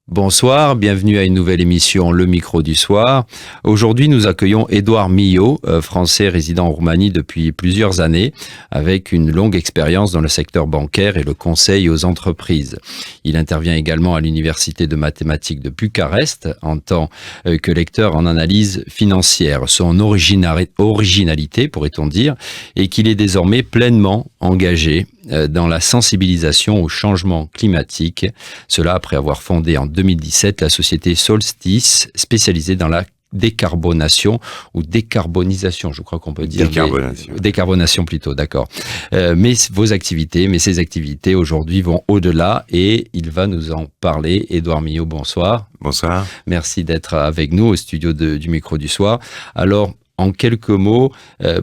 Bonsoir, bienvenue à une nouvelle émission Le Micro du Soir. Aujourd'hui, nous accueillons Édouard Millot, français résident en Roumanie depuis plusieurs années, avec une longue expérience dans le secteur bancaire et le conseil aux entreprises. Il intervient également à l'Université de mathématiques de Bucarest en tant que lecteur en analyse financière. Son originalité, pourrait-on dire, est qu'il est désormais pleinement engagé dans la sensibilisation au changement climatique. Cela après avoir fondé en 2017 la société Solstice, spécialisée dans la décarbonation ou décarbonisation, je crois qu'on peut dire. Décarbonation plutôt, d'accord. Mais ces activités aujourd'hui vont au-delà et il va nous en parler. Édouard Millot, bonsoir. Bonsoir. Merci d'être avec nous au studio du Micro du Soir. Alors, en quelques mots,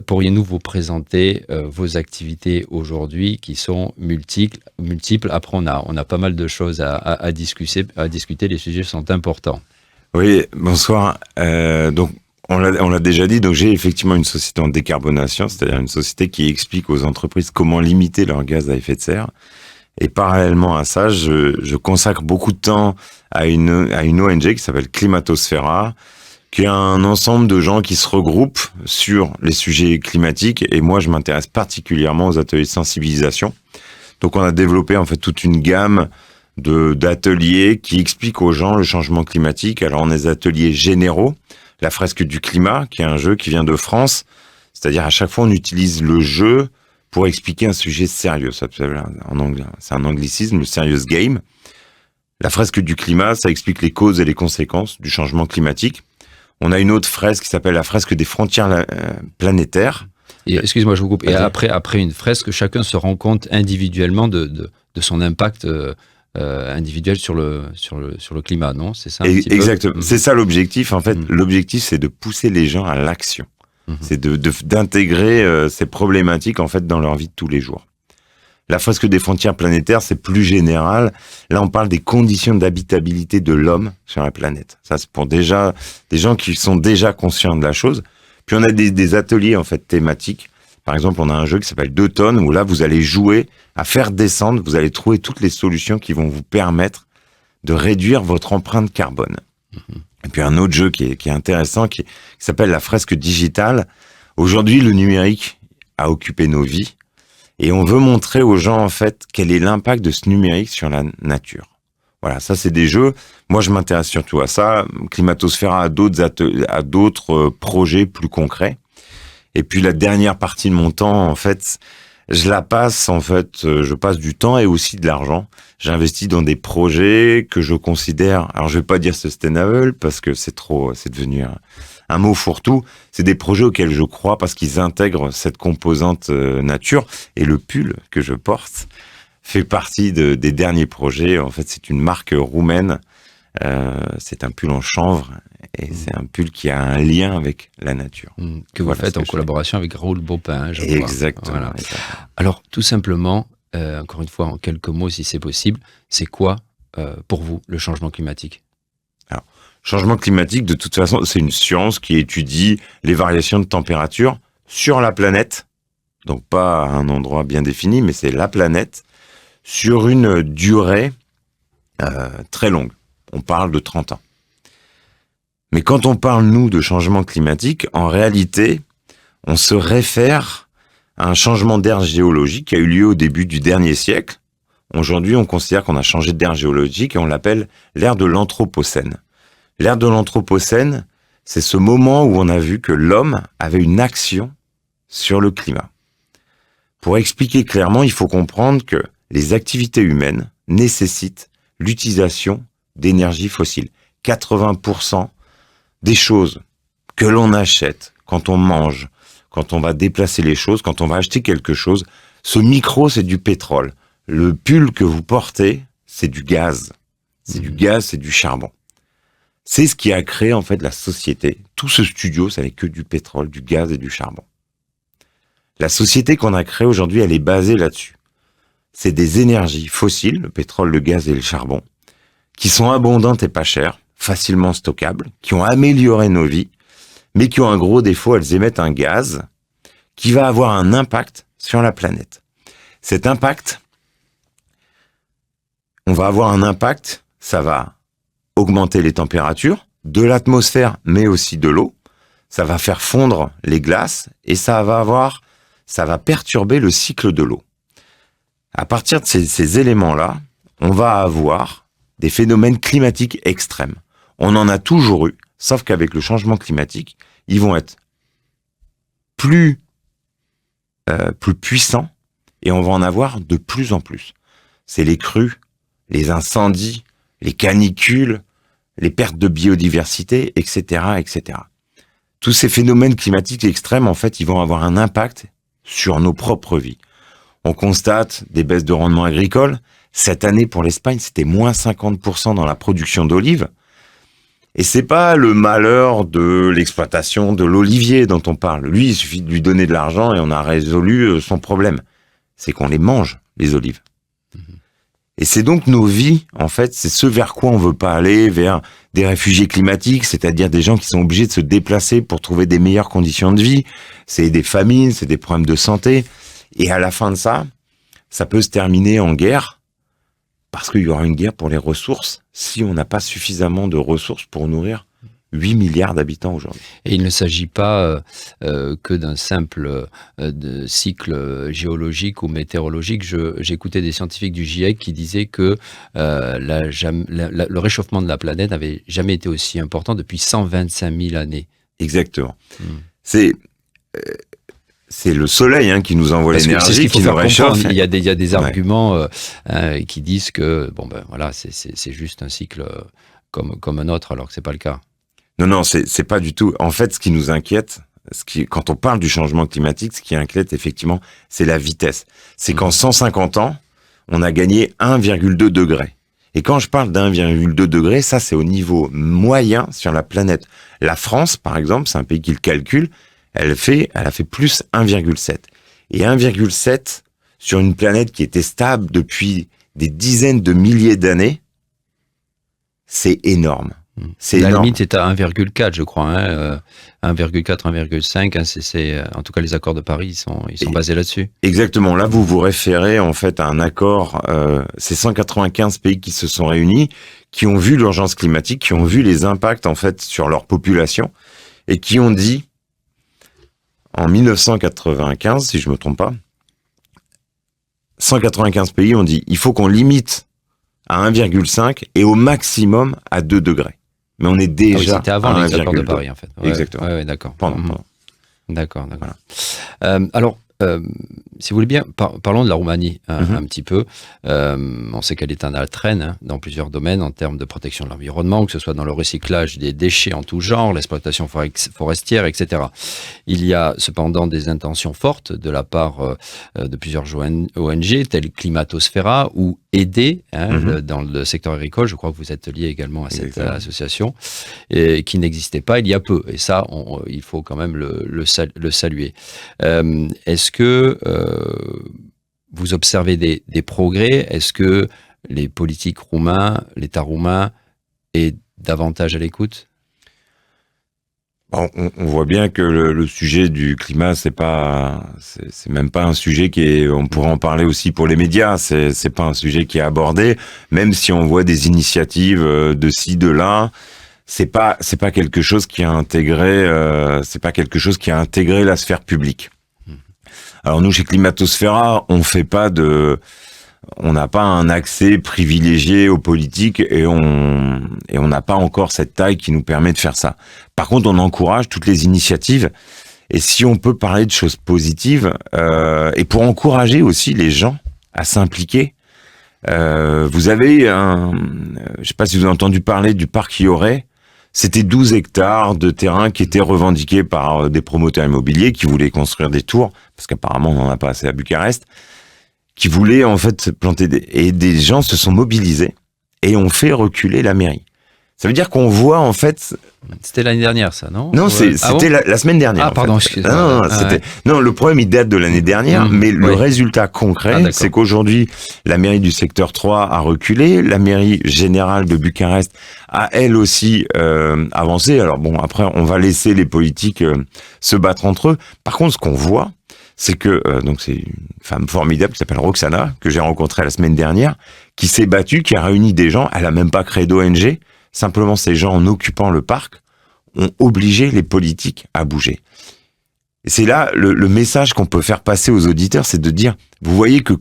pourriez-vous vous présenter vos activités aujourd'hui qui sont multiples. Après, on a pas mal de choses à discuter. Les sujets sont importants. Oui, bonsoir. Donc, on l'a déjà dit. Donc, j'ai effectivement une société en décarbonation, c'est-à-dire une société qui explique aux entreprises comment limiter leurs gaz à effet de serre. Et parallèlement à ça, je consacre beaucoup de temps à une ONG qui s'appelle Climatosphera, qui est un ensemble de gens qui se regroupent sur les sujets climatiques. Et moi, je m'intéresse particulièrement aux ateliers de sensibilisation. Donc, on a développé en fait toute une gamme d'ateliers qui expliquent aux gens le changement climatique. Alors, on a des ateliers généraux, la fresque du climat, qui est un jeu qui vient de France. C'est-à-dire, à chaque fois, on utilise le jeu pour expliquer un sujet sérieux. Ça s'appelle en anglais, c'est un anglicisme, le serious game. La fresque du climat, ça explique les causes et les conséquences du changement climatique. On a une autre fresque qui s'appelle la fresque des frontières planétaires. Et excuse-moi, je vous coupe. Et après une fresque, chacun se rend compte individuellement de son impact individuel sur le climat, non? C'est ça un petit peu. Exactement. C'est ça l'objectif. En fait, l'objectif, c'est de pousser les gens à l'action. C'est d'intégrer ces problématiques en fait dans leur vie de tous les jours. La fresque des frontières planétaires, c'est plus général. Là, on parle des conditions d'habitabilité de l'homme sur la planète. Ça, c'est pour déjà des gens qui sont déjà conscients de la chose. Puis on a des ateliers en fait thématiques. Par exemple, on a un jeu qui s'appelle 2 tonnes où là, vous allez jouer à faire descendre. Vous allez trouver toutes les solutions qui vont vous permettre de réduire votre empreinte carbone. Et puis un autre jeu qui est intéressant, qui s'appelle la fresque digitale. Aujourd'hui, le numérique a occupé nos vies. Et on veut montrer aux gens, en fait, quel est l'impact de ce numérique sur la nature. Voilà, ça, c'est des jeux. Moi, je m'intéresse surtout à ça. Climatosphera a d'autres projets plus concrets. Et puis, la dernière partie de mon temps, en fait, je passe du temps et aussi de l'argent. J'investis dans des projets que je considère, alors je vais pas dire sustainable parce que c'est devenu un mot fourre-tout. C'est des projets auxquels je crois parce qu'ils intègrent cette composante nature. Et le pull que je porte fait partie des derniers projets. En fait, c'est une marque roumaine. C'est un pull en chanvre et c'est un pull qui a un lien avec la nature. Que vous faites en collaboration avec Raoul Bopin, je crois. Exactement. Voilà. Alors, tout simplement, encore une fois, en quelques mots, si c'est possible, c'est quoi, pour vous, le changement climatique ? Alors, changement climatique, de toute façon, c'est une science qui étudie les variations de température sur la planète, donc pas à un endroit bien défini, mais c'est la planète, sur une durée très longue. On parle de 30 ans. Mais quand on parle, nous, de changement climatique, en réalité, on se réfère à un changement d'ère géologique qui a eu lieu au début du dernier siècle. Aujourd'hui, on considère qu'on a changé d'ère géologique et on l'appelle l'ère de l'Anthropocène. L'ère de l'Anthropocène, c'est ce moment où on a vu que l'homme avait une action sur le climat. Pour expliquer clairement, il faut comprendre que les activités humaines nécessitent l'utilisation d'énergie fossile. 80% des choses que l'on achète quand on mange, quand on va déplacer les choses, quand on va acheter quelque chose, ce micro, c'est du pétrole. Le pull que vous portez, c'est du gaz. C'est du gaz, c'est du charbon. C'est ce qui a créé en fait la société. Tout ce studio, ça n'est que du pétrole, du gaz et du charbon. La société qu'on a créée aujourd'hui, elle est basée là-dessus. C'est des énergies fossiles, le pétrole, le gaz et le charbon, qui sont abondantes et pas chères, facilement stockables, qui ont amélioré nos vies, mais qui ont un gros défaut, elles émettent un gaz qui va avoir un impact sur la planète. Cet impact, on va avoir un impact, ça va augmenter les températures de l'atmosphère, mais aussi de l'eau. Ça va faire fondre les glaces et ça va perturber le cycle de l'eau. À partir de ces éléments-là, on va avoir des phénomènes climatiques extrêmes. On en a toujours eu, sauf qu'avec le changement climatique, ils vont être plus puissants et on va en avoir de plus en plus. C'est les crues, les incendies, les canicules, les pertes de biodiversité, etc., etc. Tous ces phénomènes climatiques extrêmes, en fait, ils vont avoir un impact sur nos propres vies. On constate des baisses de rendement agricole. Cette année, pour l'Espagne, c'était moins 50% dans la production d'olives. Et c'est pas le malheur de l'exploitation de l'olivier dont on parle. Lui, il suffit de lui donner de l'argent et on a résolu son problème. C'est qu'on les mange, les olives. Et c'est donc nos vies, en fait, c'est ce vers quoi on veut pas aller, vers des réfugiés climatiques, c'est-à-dire des gens qui sont obligés de se déplacer pour trouver des meilleures conditions de vie. C'est des famines, c'est des problèmes de santé. Et à la fin de ça, ça peut se terminer en guerre, parce qu'il y aura une guerre pour les ressources, si on n'a pas suffisamment de ressources pour nourrir 8 milliards d'habitants aujourd'hui. Et il ne s'agit pas que d'un simple cycle géologique ou météorologique. J'écoutais des scientifiques du GIEC qui disaient que le réchauffement de la planète n'avait jamais été aussi important depuis 125 000 années. Exactement. C'est le soleil qui nous envoie l'énergie, qui nous réchauffe. Il y a des arguments qui disent que c'est juste un cycle comme un autre, alors que c'est pas le cas. Non, c'est pas du tout. En fait, ce qui nous inquiète, quand on parle du changement climatique, ce qui inquiète effectivement, c'est la vitesse. C'est qu'en 150 ans, on a gagné 1,2 degré. Et quand je parle d'1,2 degré, ça c'est au niveau moyen sur la planète. La France, par exemple, c'est un pays qui le calcule, elle a fait plus 1,7. Et 1,7 sur une planète qui était stable depuis des dizaines de milliers d'années, c'est énorme. C'est la énorme. limite est à 1,4, je crois. 1,4, 1,5. En tout cas, les accords de Paris, ils sont basés là-dessus. Exactement. Là, vous vous référez en fait à un accord. C'est 195 pays qui se sont réunis, qui ont vu l'urgence climatique, qui ont vu les impacts en fait sur leur population, et qui ont dit en 1995, si je me trompe pas, 195 pays ont dit il faut qu'on limite à 1,5 et au maximum à 2 degrés. Mais on est déjà c'était avant les accords de Paris, en fait. Ouais, exactement. Ouais, d'accord. D'accord. Voilà. Alors, si vous voulez bien, parlons de la Roumanie un petit peu. On sait qu'elle est un traîne dans plusieurs domaines en termes de protection de l'environnement, que ce soit dans le recyclage des déchets en tout genre, l'exploitation forestière, etc. Il y a cependant des intentions fortes de la part de plusieurs ONG, telles Climatosphera ou Aider, dans le secteur agricole. Je crois que vous êtes lié également à cette association, qui n'existait pas il y a peu. Et ça, il faut quand même le saluer. Est-ce que vous observez des progrès? Est-ce que les politiques roumains, l'État roumain est davantage à l'écoute? On voit bien que le sujet du climat, c'est même pas un sujet on pourrait en parler aussi pour les médias, c'est pas un sujet qui est abordé, même si on voit des initiatives de ci, de là. C'est pas quelque chose qui a intégré la sphère publique. Alors nous, chez Climatosphera, on n'a pas un accès privilégié aux politiques et on n'a pas encore cette taille qui nous permet de faire ça. Par contre, on encourage toutes les initiatives. Et si on peut parler de choses positives, et pour encourager aussi les gens à s'impliquer, vous avez je sais pas si vous avez entendu parler du parc Ioré. C'était 12 hectares de terrain qui étaient revendiqués par des promoteurs immobiliers qui voulaient construire des tours, parce qu'apparemment on n'en a pas assez à Bucarest, qui voulaient en fait planter et des gens se sont mobilisés et ont fait reculer la mairie. Ça veut dire qu'on voit en fait... C'était l'année dernière, ça, non? Non, c'était la semaine dernière. Ah, pardon, excusez-moi. Non, le problème, il date de l'année dernière, mais le résultat concret, c'est qu'aujourd'hui, la mairie du secteur 3 a reculé, la mairie générale de Bucarest a elle aussi avancé. Alors bon, après, on va laisser les politiques se battre entre eux. Par contre, ce qu'on voit, c'est que donc c'est une femme formidable qui s'appelle Roxana, que j'ai rencontrée la semaine dernière, qui s'est battue, qui a réuni des gens. Elle a même pas créé d'ONG. Simplement, ces gens, en occupant le parc, ont obligé les politiques à bouger. Et c'est là le message qu'on peut faire passer aux auditeurs, c'est de dire, vous voyez que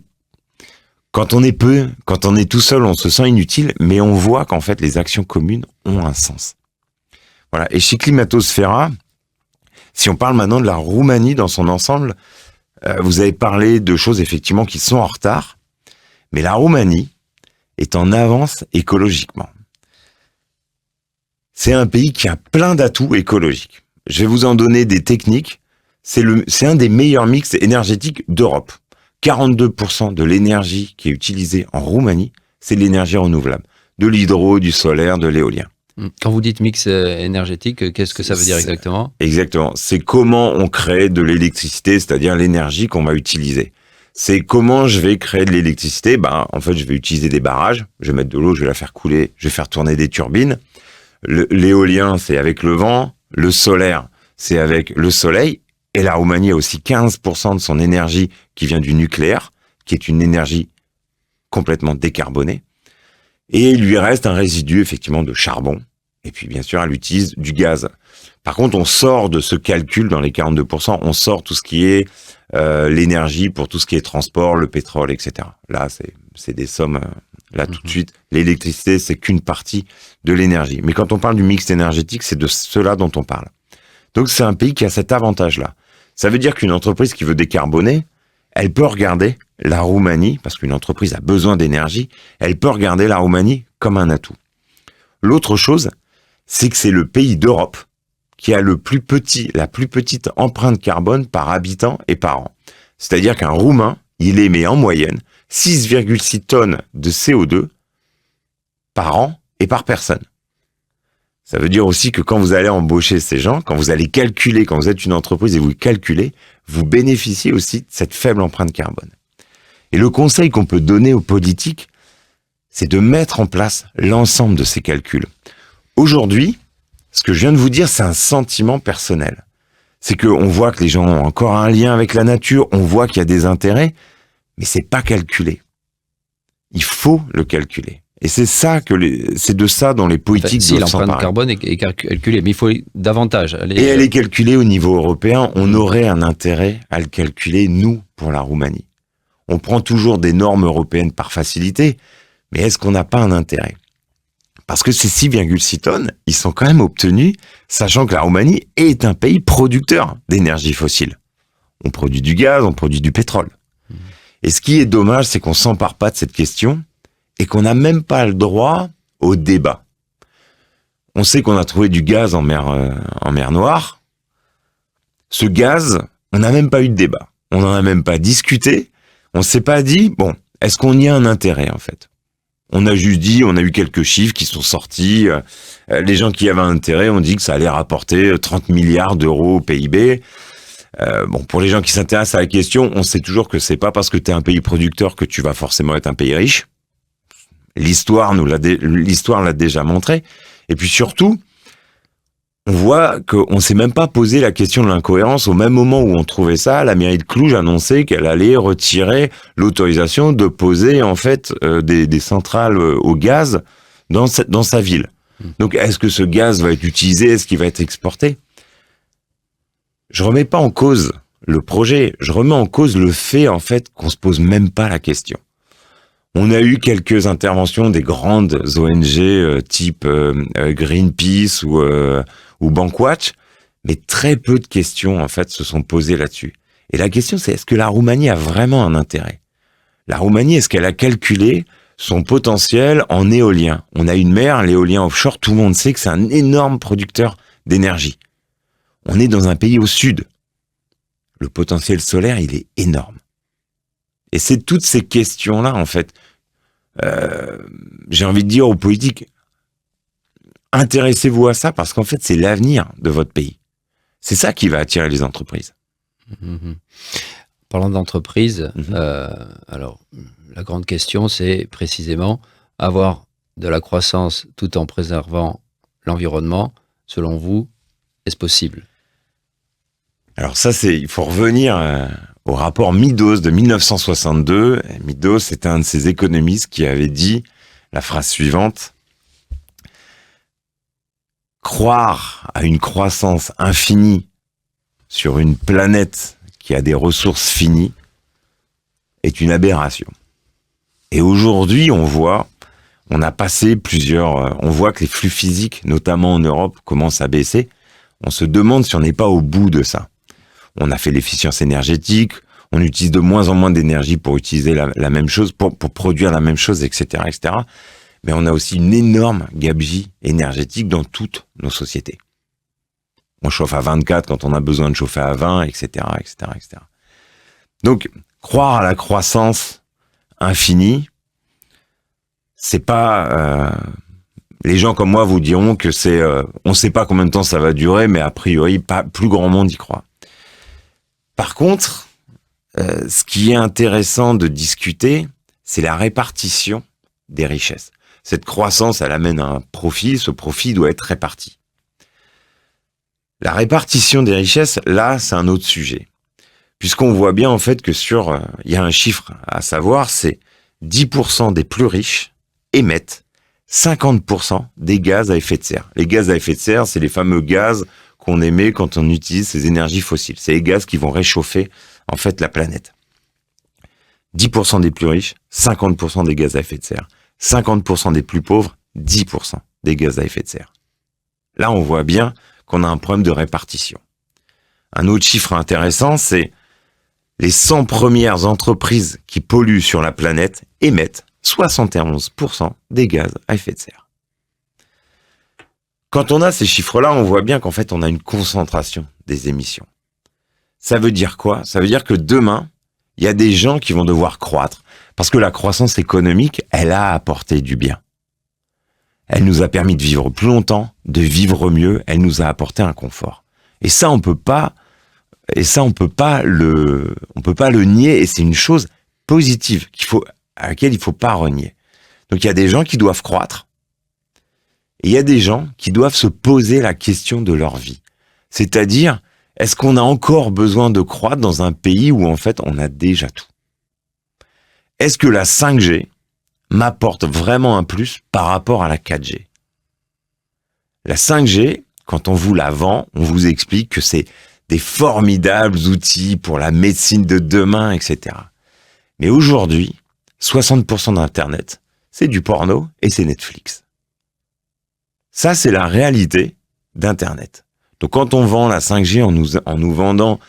quand on est peu, quand on est tout seul, on se sent inutile, mais on voit qu'en fait, les actions communes ont un sens. Voilà. Et chez Climatosphera, si on parle maintenant de la Roumanie dans son ensemble, vous avez parlé de choses effectivement qui sont en retard, mais la Roumanie est en avance écologiquement. C'est un pays qui a plein d'atouts écologiques. Je vais vous en donner des techniques. C'est un des meilleurs mix énergétiques d'Europe. 42% de l'énergie qui est utilisée en Roumanie, c'est de l'énergie renouvelable. De l'hydro, du solaire, de l'éolien. Quand vous dites mix énergétique, qu'est-ce que ça veut dire exactement ? Exactement. C'est comment on crée de l'électricité, c'est-à-dire l'énergie qu'on va utiliser. C'est comment je vais créer de l'électricité. En fait, je vais utiliser des barrages. Je vais mettre de l'eau, je vais la faire couler, je vais faire tourner des turbines. L'éolien, c'est avec le vent. Le solaire, c'est avec le soleil. Et la Roumanie a aussi 15% de son énergie qui vient du nucléaire, qui est une énergie complètement décarbonée. Et il lui reste un résidu, effectivement, de charbon. Et puis, bien sûr, elle utilise du gaz. Par contre, on sort de ce calcul dans les 42%, on sort tout ce qui est l'énergie pour tout ce qui est transport, le pétrole, etc. Là, c'est des sommes, là, tout de suite. L'électricité, c'est qu'une partie de l'énergie. Mais quand on parle du mix énergétique, c'est de cela dont on parle. Donc, c'est un pays qui a cet avantage-là. Ça veut dire qu'une entreprise qui veut décarboner, elle peut regarder la Roumanie, parce qu'une entreprise a besoin d'énergie, elle peut regarder la Roumanie comme un atout. L'autre chose, c'est que c'est le pays d'Europe qui a la plus petite empreinte carbone par habitant et par an. C'est-à-dire qu'un Roumain, il émet en moyenne 6,6 tonnes de CO2 par an et par personne. Ça veut dire aussi que quand vous allez embaucher ces gens, quand vous allez calculer, quand vous êtes une entreprise et vous calculez, vous bénéficiez aussi de cette faible empreinte carbone. Et le conseil qu'on peut donner aux politiques, c'est de mettre en place l'ensemble de ces calculs. Aujourd'hui, ce que je viens de vous dire, c'est un sentiment personnel. C'est qu'on voit que les gens ont encore un lien avec la nature, on voit qu'il y a des intérêts, mais c'est pas calculé. Il faut le calculer. Et c'est ça c'est de ça dont les politiques doivent s'emparer. L'empreinte carbone est calculée, mais il faut davantage. Et elle est calculée au niveau européen. On aurait un intérêt à le calculer, nous, pour la Roumanie. On prend toujours des normes européennes par facilité, mais est-ce qu'on n'a pas un intérêt ? Parce que ces 6,6 tonnes, ils sont quand même obtenus, sachant que la Roumanie est un pays producteur d'énergie fossile. On produit du gaz, on produit du pétrole. Et ce qui est dommage, c'est qu'on s'empare pas de cette question et qu'on n'a même pas le droit au débat. On sait qu'on a trouvé du gaz en mer Noire. Ce gaz, on n'a même pas eu de débat. On n'en a même pas discuté. On s'est pas dit, est-ce qu'on y a un intérêt, en fait ? On a juste dit, on a eu quelques chiffres qui sont sortis. Les gens qui avaient un intérêt ont dit que ça allait rapporter 30 milliards d'euros au PIB. Pour les gens qui s'intéressent à la question, on sait toujours que c'est pas parce que tu es un pays producteur que tu vas forcément être un pays riche. L'histoire l'a déjà montré. Et puis surtout, on voit qu'on s'est même pas posé la question de l'incohérence. Au même moment où on trouvait ça, la mairie de Cluj annonçait qu'elle allait retirer l'autorisation de poser en fait des centrales au gaz dans sa ville. Donc est-ce que ce gaz va être utilisé? Est-ce qu'il va être exporté? Je remets pas en cause le projet, je remets en cause le fait en fait qu'on se pose même pas la question. On a eu quelques interventions des grandes ONG type Greenpeace ou Bankwatch, mais très peu de questions en fait se sont posées là-dessus. Et la question c'est, est-ce que la Roumanie a vraiment un intérêt? La Roumanie, est-ce qu'elle a calculé son potentiel en éolien? On a une mer, l'éolien offshore, tout le monde sait que c'est un énorme producteur d'énergie. On est dans un pays au sud. Le potentiel solaire, il est énorme. Et c'est toutes ces questions-là, en fait, j'ai envie de dire aux politiques, intéressez-vous à ça parce qu'en fait, c'est l'avenir de votre pays. C'est ça qui va attirer les entreprises. Mmh. Parlant d'entreprise, alors la grande question, c'est précisément avoir de la croissance tout en préservant l'environnement. Selon vous, est-ce possible? Alors ça, il faut revenir au rapport Meadows de 1962. Meadows, c'était un de ces économistes qui avait dit la phrase suivante: croire à une croissance infinie sur une planète qui a des ressources finies est une aberration. Et aujourd'hui, on voit que les flux physiques, notamment en Europe, commencent à baisser. On se demande si on n'est pas au bout de ça. On a fait l'efficience énergétique, on utilise de moins en moins d'énergie pour utiliser la même chose, pour produire la même chose, etc., etc. Mais on a aussi une énorme gabegie énergétique dans toutes nos sociétés. On chauffe à 24 quand on a besoin de chauffer à 20, etc., etc., etc. Donc, croire à la croissance infinie, c'est pas... les gens comme moi vous diront que on ne sait pas combien de temps ça va durer, mais a priori, plus grand monde y croit. Par contre, ce qui est intéressant de discuter, c'est la répartition des richesses. Cette croissance, elle amène un profit, ce profit doit être réparti. La répartition des richesses, là, c'est un autre sujet. Puisqu'on voit bien en fait que il y a un chiffre à savoir, c'est 10% des plus riches émettent 50% des gaz à effet de serre. Les gaz à effet de serre, c'est les fameux gaz qu'on émet quand on utilise ces énergies fossiles. C'est les gaz qui vont réchauffer en fait la planète. 10% des plus riches, 50% des gaz à effet de serre. 50% des plus pauvres, 10% des gaz à effet de serre. Là, on voit bien qu'on a un problème de répartition. Un autre chiffre intéressant, c'est les 100 premières entreprises qui polluent sur la planète émettent 71% des gaz à effet de serre. Quand on a ces chiffres-là, on voit bien qu'en fait, on a une concentration des émissions. Ça veut dire quoi? Ça veut dire que demain, il y a des gens qui vont devoir croître. Parce que la croissance économique, elle a apporté du bien. Elle nous a permis de vivre plus longtemps, de vivre mieux, elle nous a apporté un confort. Et ça, on peut pas le nier, et c'est une chose positive à laquelle il faut pas renier. Donc il y a des gens qui doivent croître, et il y a des gens qui doivent se poser la question de leur vie. C'est-à-dire, est-ce qu'on a encore besoin de croître dans un pays où en fait on a déjà tout? Est-ce que la 5G m'apporte vraiment un plus par rapport à la 4G? La 5G, quand on vous la vend, on vous explique que c'est des formidables outils pour la médecine de demain, etc. Mais aujourd'hui, 60% d'Internet, c'est du porno et c'est Netflix. Ça, c'est la réalité d'Internet. Donc quand on vend la 5G en nous vendant,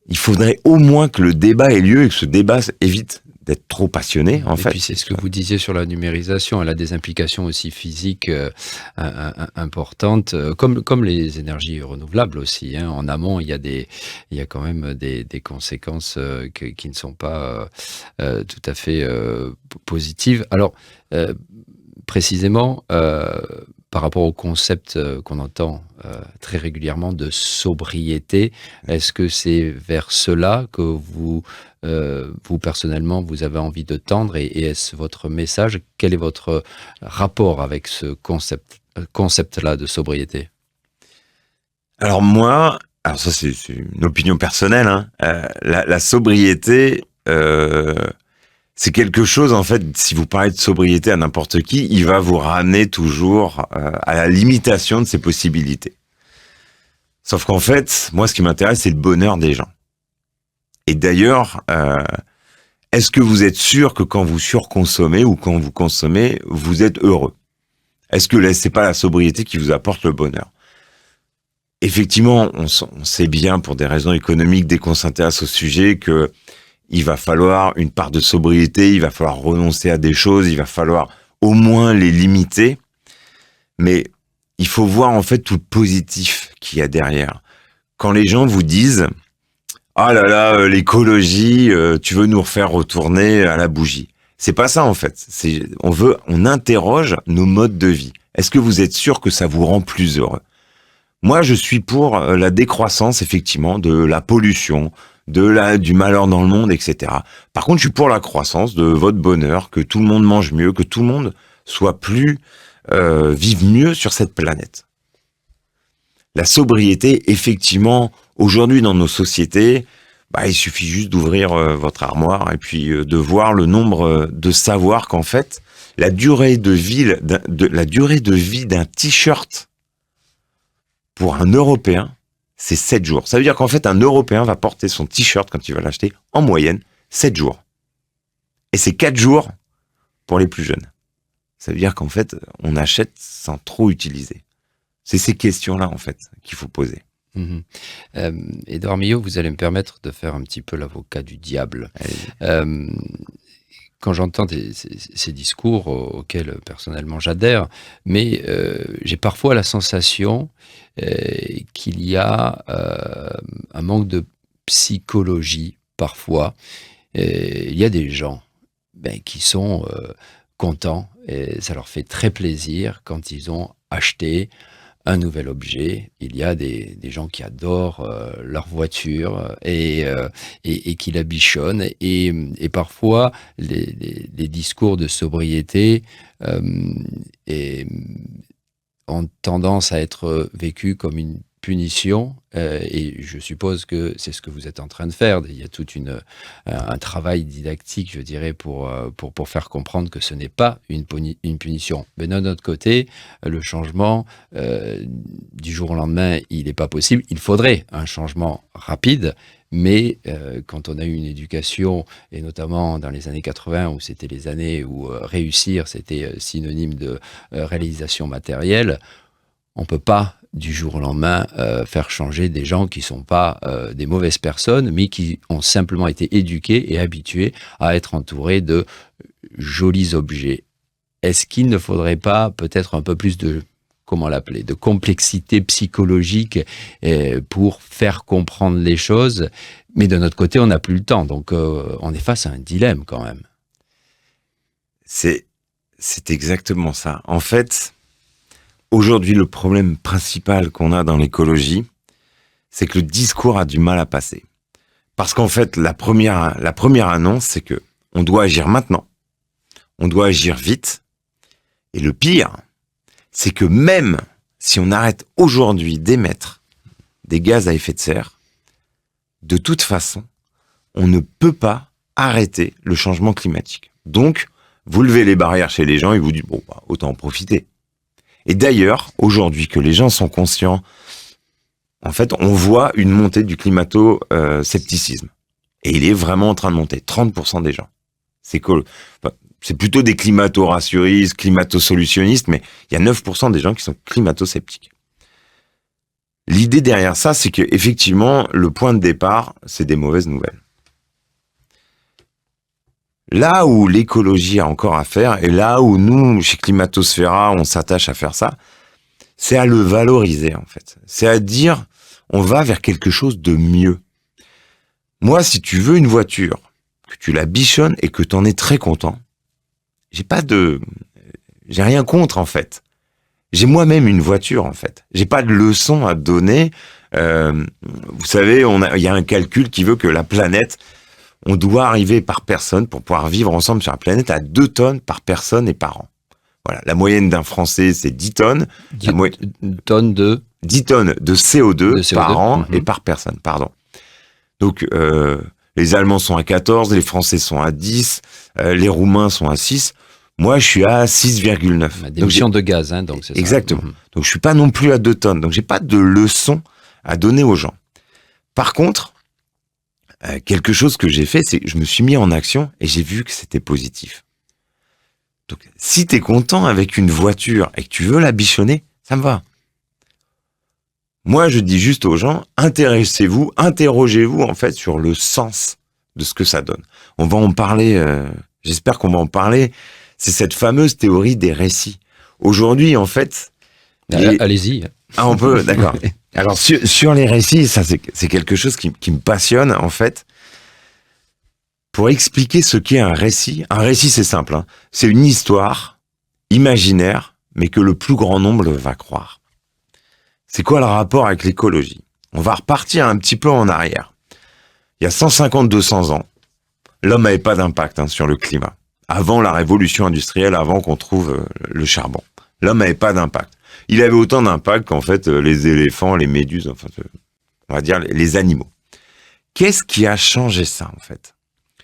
il faudrait au moins que le débat ait lieu et que ce débat évite d'être trop passionné, en fait. Et puis c'est ce que vous disiez sur la numérisation, elle a des implications aussi physiques importantes, comme les énergies renouvelables aussi. Hein. En amont, il y a quand même des conséquences qui ne sont pas tout à fait positives. Alors, précisément, par rapport au concept qu'on entend très régulièrement de sobriété, est-ce que c'est vers cela que vous personnellement, vous avez envie de tendre et est-ce votre message? Quel est votre rapport avec ce concept-là de sobriété? Alors ça c'est une opinion personnelle, hein. La sobriété, c'est quelque chose, en fait, si vous parlez de sobriété à n'importe qui, il va vous ramener toujours à la limitation de ses possibilités. Sauf qu'en fait, moi, ce qui m'intéresse, c'est le bonheur des gens. Et d'ailleurs, est-ce que vous êtes sûr que quand vous surconsommez ou quand vous consommez, vous êtes heureux? Est-ce que c'est pas la sobriété qui vous apporte le bonheur? Effectivement, on sait bien, pour des raisons économiques, dès qu'on s'intéresse au sujet, que il va falloir une part de sobriété, il va falloir renoncer à des choses, il va falloir au moins les limiter. Mais il faut voir en fait tout le positif qu'il y a derrière. Quand les gens vous disent « Ah là là, l'écologie, tu veux nous refaire retourner à la bougie ». C'est pas ça en fait. On interroge nos modes de vie. Est-ce que vous êtes sûr que ça vous rend plus heureux? Moi, je suis pour la décroissance, effectivement, de la pollution, du malheur dans le monde, etc. Par contre, je suis pour la croissance de votre bonheur, que tout le monde mange mieux, que tout le monde soit vive mieux sur cette planète. La sobriété, effectivement, aujourd'hui dans nos sociétés, il suffit juste d'ouvrir votre armoire et puis de voir le nombre de savoir qu'en fait, la durée de vie d'un t-shirt pour un Européen, c'est 7 jours. Ça veut dire qu'en fait, un Européen va porter son t-shirt quand il va l'acheter, en moyenne, 7 jours. Et c'est 4 jours pour les plus jeunes. Ça veut dire qu'en fait, on achète sans trop utiliser. C'est ces questions-là, en fait, qu'il faut poser. Édouard Millot, vous allez me permettre de faire un petit peu l'avocat du diable. Quand j'entends ces discours auxquels personnellement j'adhère, mais j'ai parfois la sensation qu'il y a un manque de psychologie parfois. Il y a des gens qui sont contents et ça leur fait très plaisir quand ils ont acheté un nouvel objet. Il y a des gens qui adorent leur voiture et qui la bichonnent. Et parfois, les discours de sobriété ont tendance à être vécus comme une punition. Et je suppose que c'est ce que vous êtes en train de faire. Il y a tout un travail didactique, je dirais, pour faire comprendre que ce n'est pas une punition. Mais d'un autre côté, le changement, du jour au lendemain, il n'est pas possible. Il faudrait un changement rapide. Mais quand on a eu une éducation, et notamment dans les années 80, où c'était les années où réussir, c'était synonyme de réalisation matérielle, on ne peut pas du jour au lendemain faire changer des gens qui ne sont pas des mauvaises personnes, mais qui ont simplement été éduqués et habitués à être entourés de jolis objets. Est-ce qu'il ne faudrait pas peut-être un peu plus de, comment l'appeler, de complexité psychologique pour faire comprendre les choses? Mais de notre côté, on n'a plus le temps, donc on est face à un dilemme quand même. C'est exactement ça. En fait, aujourd'hui, le problème principal qu'on a dans l'écologie, c'est que le discours a du mal à passer. Parce qu'en fait, la première annonce, c'est que on doit agir maintenant. On doit agir vite. Et le pire, c'est que même si on arrête aujourd'hui d'émettre des gaz à effet de serre, de toute façon, on ne peut pas arrêter le changement climatique. Donc, vous levez les barrières chez les gens et vous dites, bon, autant en profiter. Et d'ailleurs, aujourd'hui que les gens sont conscients, en fait, on voit une montée du climato-scepticisme. Et il est vraiment en train de monter, 30% des gens. C'est cool. C'est plutôt des climato-rassuristes, climato-solutionnistes, mais il y a 9% des gens qui sont climato-sceptiques. L'idée derrière ça, c'est que effectivement, le point de départ, c'est des mauvaises nouvelles. Là où l'écologie a encore à faire, et là où nous, chez Climatosphera, on s'attache à faire ça, c'est à le valoriser, en fait. C'est à dire, on va vers quelque chose de mieux. Moi, si tu veux une voiture, que tu la bichonnes et que tu en es très content, j'ai rien contre, en fait. J'ai moi-même une voiture, en fait. J'ai pas de leçon à te donner. Vous savez, il y a un calcul qui veut que la planète, on doit arriver par personne, pour pouvoir vivre ensemble sur la planète, à 2 tonnes par personne et par an. Voilà. La moyenne d'un Français, c'est 10 tonnes. 10 tonnes de CO2 par an et par personne, pardon. Donc, les Allemands sont à 14, les Français sont à 10, les Roumains sont à 6. Moi, je suis à 6,9. D'émissions de gaz, hein, donc c'est ça. Exactement. Donc, je suis pas non plus à 2 tonnes. Donc, j'ai pas de leçon à donner aux gens. Par contre, quelque chose que j'ai fait, c'est que je me suis mis en action et j'ai vu que c'était positif. Donc, si tu es content avec une voiture et que tu veux la bichonner, ça me va. Moi, je dis juste aux gens, intéressez-vous, interrogez-vous en fait sur le sens de ce que ça donne. On va en parler, j'espère qu'on va en parler. C'est cette fameuse théorie des récits. Aujourd'hui, en fait... Allez-y. Ah, on peut, d'accord. Alors, sur les récits, ça c'est quelque chose qui me passionne, en fait. Pour expliquer ce qu'est un récit, c'est simple. Hein. C'est une histoire imaginaire, mais que le plus grand nombre va croire. C'est quoi le rapport avec l'écologie? On va repartir un petit peu en arrière. Il y a 150-200 ans, l'homme n'avait pas d'impact sur le climat. Avant la révolution industrielle, avant qu'on trouve le charbon. L'homme n'avait pas d'impact. Il avait autant d'impact qu'en fait les éléphants, les méduses, enfin, on va dire les animaux. Qu'est-ce qui a changé ça, en fait?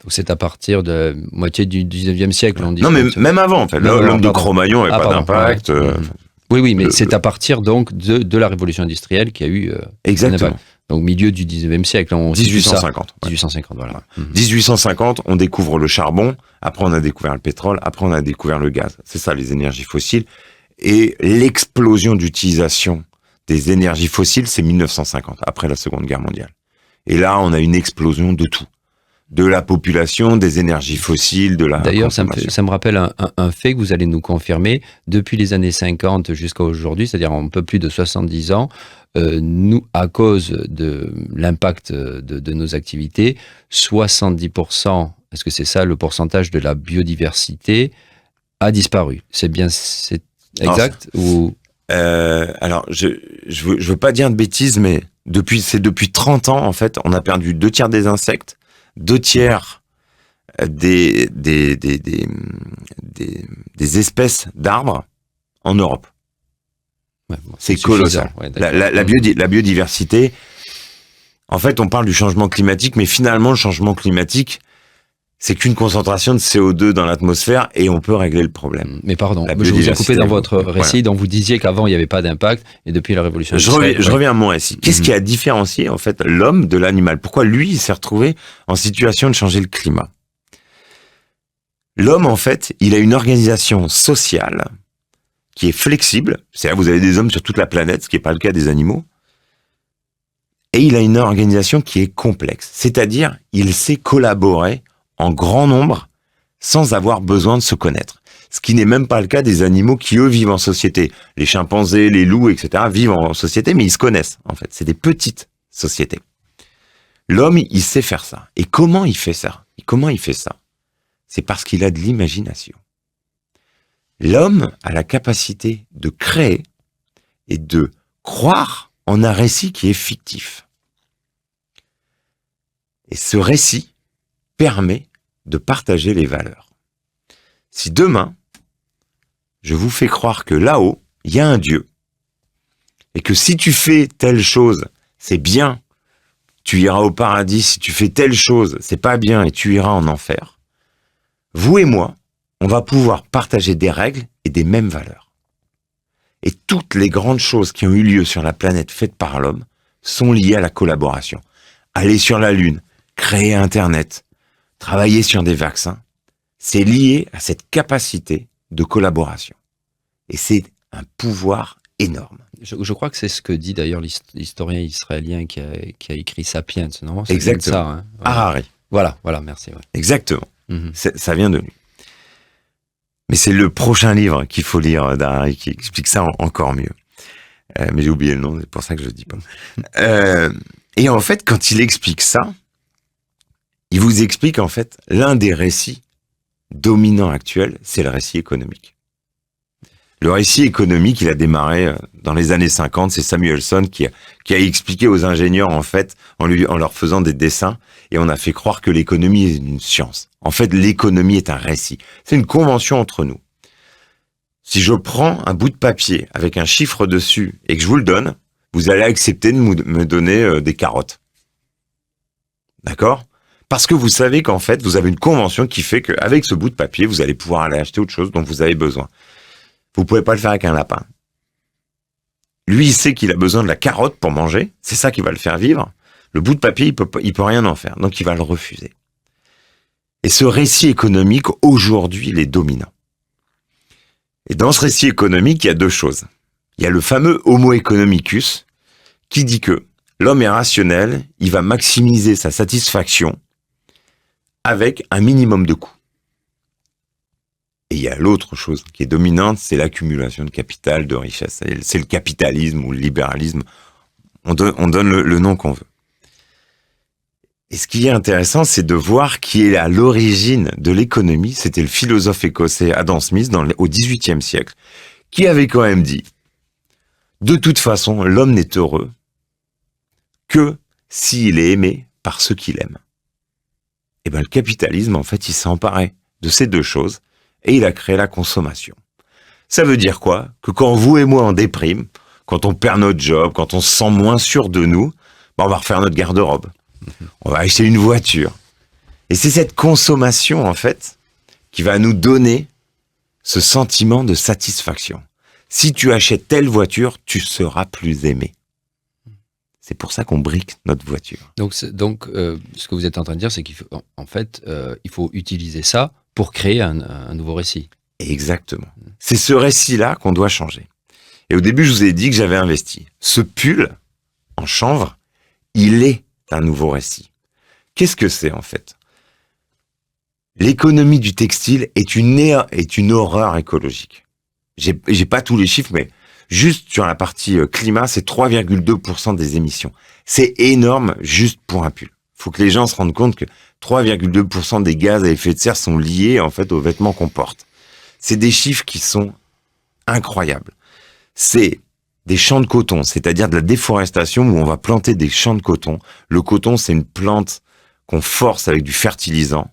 C'est à partir de moitié du 19e siècle, on dit. Non, mais même avant, en fait. L'homme de Cro-Magnon n'avait pas d'impact. Oui, mais c'est à partir donc de la révolution industrielle qu'il y a eu Exactement. Donc milieu du 19e siècle. 1850. 1850, voilà. 1850, on découvre le charbon, après on a découvert le pétrole, après on a découvert le gaz. C'est ça, les énergies fossiles. Et l'explosion d'utilisation des énergies fossiles, c'est 1950, après la Seconde Guerre mondiale. Et là, on a une explosion de tout. De la population, des énergies fossiles, de la D'ailleurs, ça consommation. me rappelle un fait que vous allez nous confirmer. Depuis les années 50 jusqu'à aujourd'hui, c'est-à-dire un peu plus de 70 ans, nous, à cause de l'impact de nos activités, 70%, est-ce que c'est ça le pourcentage de la biodiversité, a disparu? C'est exact ou... Alors, je veux pas dire de bêtises, mais depuis 30 ans, en fait, on a perdu 2 tiers des insectes, 2 tiers des espèces d'arbres en Europe. Ouais, bon, c'est colossal. Ouais, la biodiversité, en fait, on parle du changement climatique, mais finalement, le changement climatique, c'est qu'une concentration de CO2 dans l'atmosphère et on peut régler le problème. Mais pardon, je vous ai coupé dans votre récit, dont vous disiez qu'avant, il n'y avait pas d'impact, et depuis la révolution industrielle... Je reviens à mon récit. Qu'est-ce qui a différencié, en fait, l'homme de l'animal? Pourquoi lui, il s'est retrouvé en situation de changer le climat? L'homme, en fait, il a une organisation sociale qui est flexible. C'est-à-dire, vous avez des hommes sur toute la planète, ce qui n'est pas le cas des animaux. Et il a une organisation qui est complexe. C'est-à-dire, il sait collaborer en grand nombre sans avoir besoin de se connaître. Ce qui n'est même pas le cas des animaux qui, eux, vivent en société. Les chimpanzés, les loups, etc. vivent en société, mais ils se connaissent, en fait. C'est des petites sociétés. L'homme, il sait faire ça. Et comment il fait ça? C'est parce qu'il a de l'imagination. L'homme a la capacité de créer et de croire en un récit qui est fictif. Et ce récit permet de partager les valeurs. Si demain, je vous fais croire que là-haut, il y a un Dieu, et que si tu fais telle chose, c'est bien, tu iras au paradis, si tu fais telle chose, c'est pas bien et tu iras en enfer, vous et moi, on va pouvoir partager des règles et des mêmes valeurs. Et toutes les grandes choses qui ont eu lieu sur la planète faites par l'homme sont liées à la collaboration. Aller sur la Lune, créer Internet, travailler sur des vaccins, c'est lié à cette capacité de collaboration. Et c'est un pouvoir énorme. Je crois que c'est ce que dit d'ailleurs l'historien israélien qui a écrit Sapiens, non? Exactement. Ça, hein? Harari. Voilà, merci. Ouais. Exactement. Ça vient de lui. Mais c'est le prochain livre qu'il faut lire d'Harari qui explique ça encore mieux. Mais j'ai oublié le nom, c'est pour ça que je le dis pas. Et en fait, quand il explique ça, il vous explique en fait l'un des récits dominants actuels, c'est le récit économique. Le récit économique, il a démarré dans les années 50, c'est Samuelson qui a expliqué aux ingénieurs en fait, en leur faisant des dessins, et on a fait croire que l'économie est une science. En fait, l'économie est un récit. C'est une convention entre nous. Si je prends un bout de papier avec un chiffre dessus et que je vous le donne, vous allez accepter de me donner des carottes. D'accord ? Parce que vous savez qu'en fait, vous avez une convention qui fait qu'avec ce bout de papier, vous allez pouvoir aller acheter autre chose dont vous avez besoin. Vous pouvez pas le faire avec un lapin. Lui, il sait qu'il a besoin de la carotte pour manger. C'est ça qui va le faire vivre. Le bout de papier, il peut rien en faire. Donc, il va le refuser. Et ce récit économique, aujourd'hui, il est dominant. Et dans ce récit économique, il y a deux choses. Il y a le fameux Homo economicus qui dit que l'homme est rationnel, il va maximiser sa satisfaction avec un minimum de coûts. Et il y a l'autre chose qui est dominante, c'est l'accumulation de capital, de richesse. C'est le capitalisme ou le libéralisme. On donne le nom qu'on veut. Et ce qui est intéressant, c'est de voir qui est à l'origine de l'économie. C'était le philosophe écossais Adam Smith au XVIIIe siècle, qui avait quand même dit, de toute façon, l'homme n'est heureux que s'il est aimé par ceux qu'il aime. Et bien le capitalisme, en fait, il s'est emparé de ces deux choses et il a créé la consommation. Ça veut dire quoi? Que quand vous et moi on déprime, quand on perd notre job, quand on se sent moins sûr de nous, ben on va refaire notre garde-robe. On va acheter une voiture. Et c'est cette consommation, en fait, qui va nous donner ce sentiment de satisfaction. Si tu achètes telle voiture, tu seras plus aimé. C'est pour ça qu'on brique notre voiture. Donc, ce que vous êtes en train de dire, c'est qu'il faut, en fait, il faut utiliser ça pour créer un nouveau récit. Exactement. C'est ce récit-là qu'on doit changer. Et au début, je vous ai dit que j'avais investi. Ce pull en chanvre, il est un nouveau récit. Qu'est-ce que c'est en fait ? L'économie du textile est une horreur écologique. J'ai pas tous les chiffres, mais juste sur la partie climat, c'est 3,2% des émissions. C'est énorme juste pour un pull. Faut que les gens se rendent compte que 3,2% des gaz à effet de serre sont liés en fait aux vêtements qu'on porte. C'est des chiffres qui sont incroyables. C'est des champs de coton, c'est-à-dire de la déforestation où on va planter des champs de coton. Le coton, c'est une plante qu'on force avec du fertilisant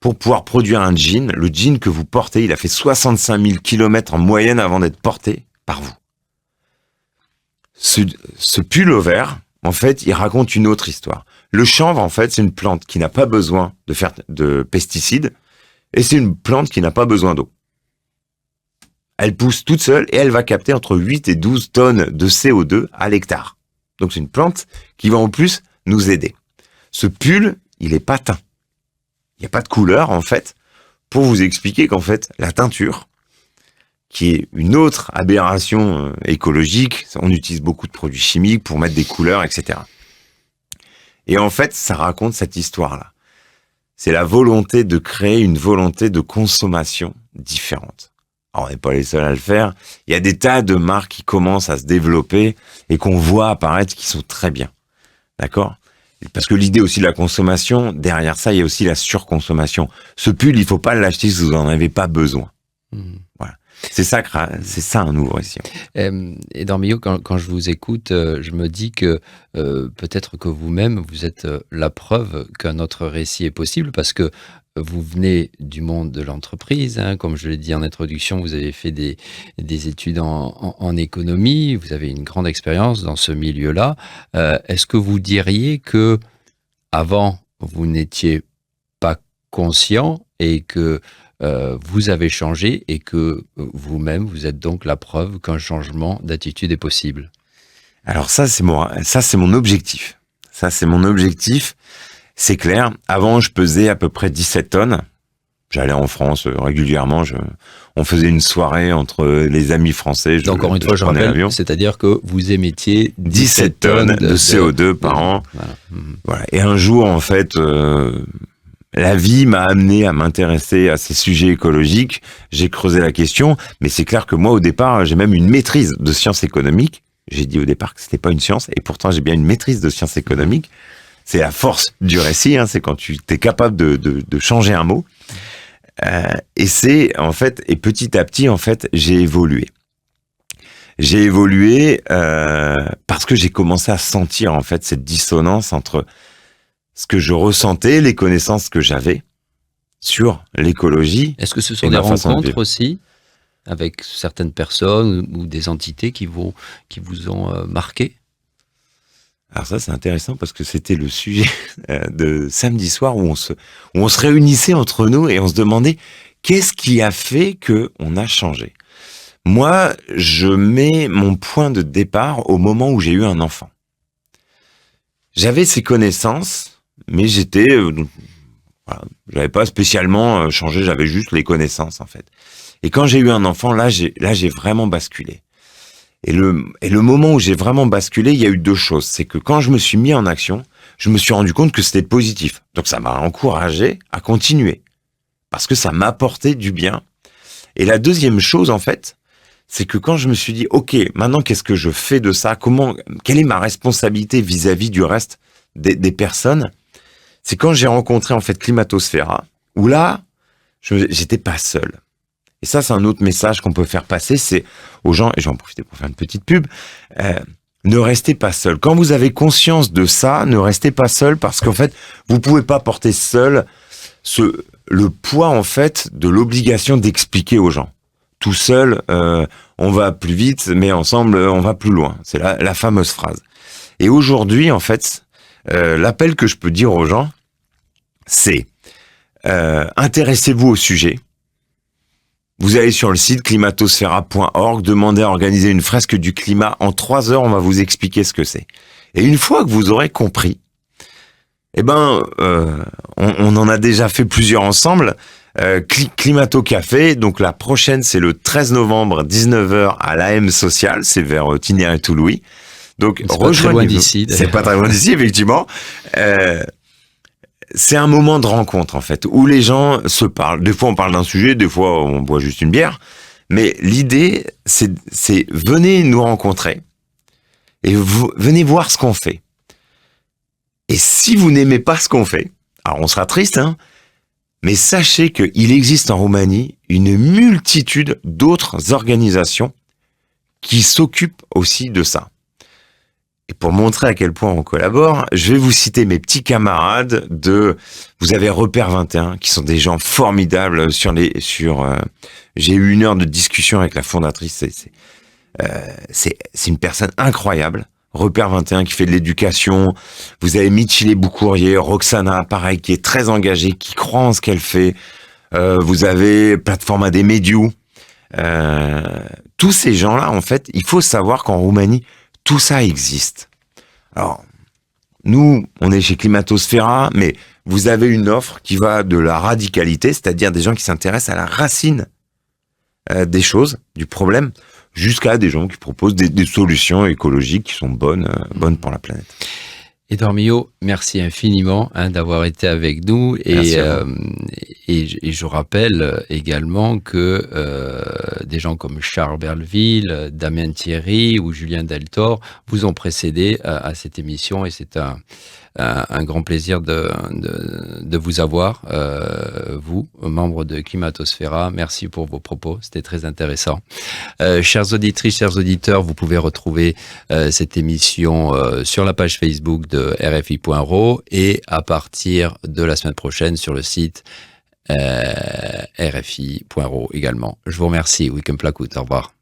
pour pouvoir produire un jean. Le jean que vous portez, il a fait 65 000 km en moyenne avant d'être porté par vous. Ce pullover, en fait, il raconte une autre histoire. Le chanvre, en fait, c'est une plante qui n'a pas besoin de pesticides et c'est une plante qui n'a pas besoin d'eau. Elle pousse toute seule et elle va capter entre 8 et 12 tonnes de CO2 à l'hectare. Donc c'est une plante qui va en plus nous aider. Ce pull, il est pas teint. Il n'y a pas de couleur en fait, pour vous expliquer qu'en fait, la teinture, qui est une autre aberration écologique, on utilise beaucoup de produits chimiques pour mettre des couleurs, etc. Et en fait, ça raconte cette histoire-là. C'est la volonté de créer une volonté de consommation différente. Alors, on n'est pas les seuls à le faire. Il y a des tas de marques qui commencent à se développer et qu'on voit apparaître qui sont très bien. D'accord ? Parce que l'idée aussi de la consommation, derrière ça, il y a aussi la surconsommation. Ce pull, il faut pas l'acheter si vous n'en avez pas besoin. Voilà. C'est ça un nouveau récit. Édouard Millot, quand je vous écoute, je me dis que peut-être que vous-même, vous êtes la preuve qu'un autre récit est possible parce que vous venez du monde de l'entreprise, hein, comme je l'ai dit en introduction, vous avez fait des études en économie, vous avez une grande expérience dans ce milieu-là. Est-ce que vous diriez que avant vous n'étiez pas conscient et que vous avez changé et que vous-même vous êtes donc la preuve qu'un changement d'attitude est possible? Alors ça c'est mon objectif. Ça c'est mon objectif. C'est clair, avant je pesais à peu près 17 tonnes. J'allais en France régulièrement, on faisait une soirée entre les amis français. Encore une fois, je rappelle, c'est-à-dire que vous émettiez 17 tonnes de CO2 par an. Voilà. Voilà. Et un jour, en fait, la vie m'a amené à m'intéresser à ces sujets écologiques. J'ai creusé la question, mais c'est clair que moi, au départ, j'ai même une maîtrise de sciences économiques. J'ai dit au départ que c'était pas une science, et pourtant j'ai bien une maîtrise de sciences économiques. C'est la force du récit, hein, c'est quand tu es capable de changer un mot. Et c'est en fait, et petit à petit en fait, j'ai évolué. J'ai évolué parce que j'ai commencé à sentir en fait cette dissonance entre ce que je ressentais, les connaissances que j'avais sur l'écologie. Est-ce que ce sont des rencontres aussi avec certaines personnes ou des entités qui vous ont marqué? Alors ça, c'est intéressant parce que c'était le sujet de samedi soir où on se réunissait entre nous et on se demandait qu'est-ce qui a fait que on a changé. Moi, je mets mon point de départ au moment où j'ai eu un enfant. J'avais ces connaissances, mais j'avais pas spécialement changé, j'avais juste les connaissances en fait. Et quand j'ai eu un enfant, là j'ai vraiment basculé. Et le moment où j'ai vraiment basculé, il y a eu deux choses. C'est que quand je me suis mis en action, je me suis rendu compte que c'était positif. Donc ça m'a encouragé à continuer. Parce que ça m'apportait du bien. Et la deuxième chose, en fait, c'est que quand je me suis dit, OK, maintenant qu'est-ce que je fais de ça? Quelle est ma responsabilité vis-à-vis du reste des personnes? C'est quand j'ai rencontré, en fait, Climatosphera, où là, j'étais pas seul. Et ça, c'est un autre message qu'on peut faire passer, c'est aux gens, et j'en profite pour faire une petite pub, ne restez pas seul. Quand vous avez conscience de ça, ne restez pas seul parce qu'en fait, vous pouvez pas porter seul le poids, en fait, de l'obligation d'expliquer aux gens. Tout seul, on va plus vite, mais ensemble, on va plus loin. C'est la fameuse phrase. Et aujourd'hui, en fait, l'appel que je peux dire aux gens, c'est intéressez-vous au sujet. Vous allez sur le site climatosphera.org, demandez à organiser une fresque du climat. En 3 heures, on va vous expliquer ce que c'est. Et une fois que vous aurez compris, on en a déjà fait plusieurs ensemble. Climato Café, donc la prochaine, c'est le 13 novembre, 19h à l'AM Social, c'est vers Tignières et Toulouis. Donc, c'est pas très loin d'ici. C'est pas très loin d'ici, effectivement. C'est un moment de rencontre, en fait, où les gens se parlent. Des fois, on parle d'un sujet, des fois, on boit juste une bière. Mais l'idée, c'est venez nous rencontrer et venez voir ce qu'on fait. Et si vous n'aimez pas ce qu'on fait, alors on sera triste, hein, mais sachez qu'il existe en Roumanie une multitude d'autres organisations qui s'occupent aussi de ça. Et pour montrer à quel point on collabore, je vais vous citer mes petits camarades vous avez Repère 21, qui sont des gens formidables j'ai eu 1 heure de discussion avec la fondatrice, c'est une personne incroyable. Repère 21 qui fait de l'éducation. Vous avez Michile Boucourier, Roxana, pareil, qui est très engagée, qui croit en ce qu'elle fait. Vous avez Plateforme des Mediu. Tous ces gens-là, en fait, il faut savoir qu'en Roumanie, tout ça existe. Alors, nous, on est chez Climatosphera, mais vous avez une offre qui va de la radicalité, c'est-à-dire des gens qui s'intéressent à la racine des choses, du problème, jusqu'à des gens qui proposent des solutions écologiques qui sont bonnes pour la planète. Édouard Millot, merci infiniment d'avoir été avec nous. Et je rappelle également que des gens comme Charles Berleville, Damien Thierry ou Julien Deltor vous ont précédé à cette émission, et c'est un grand plaisir de vous avoir, vous, membres de Climatosphera. Merci pour vos propos, c'était très intéressant. Chères auditrices, chers auditeurs, vous pouvez retrouver cette émission sur la page Facebook de RFI.ro et à partir de la semaine prochaine sur le site RFI.ro également. Je vous remercie. Week-end Placout. Au revoir.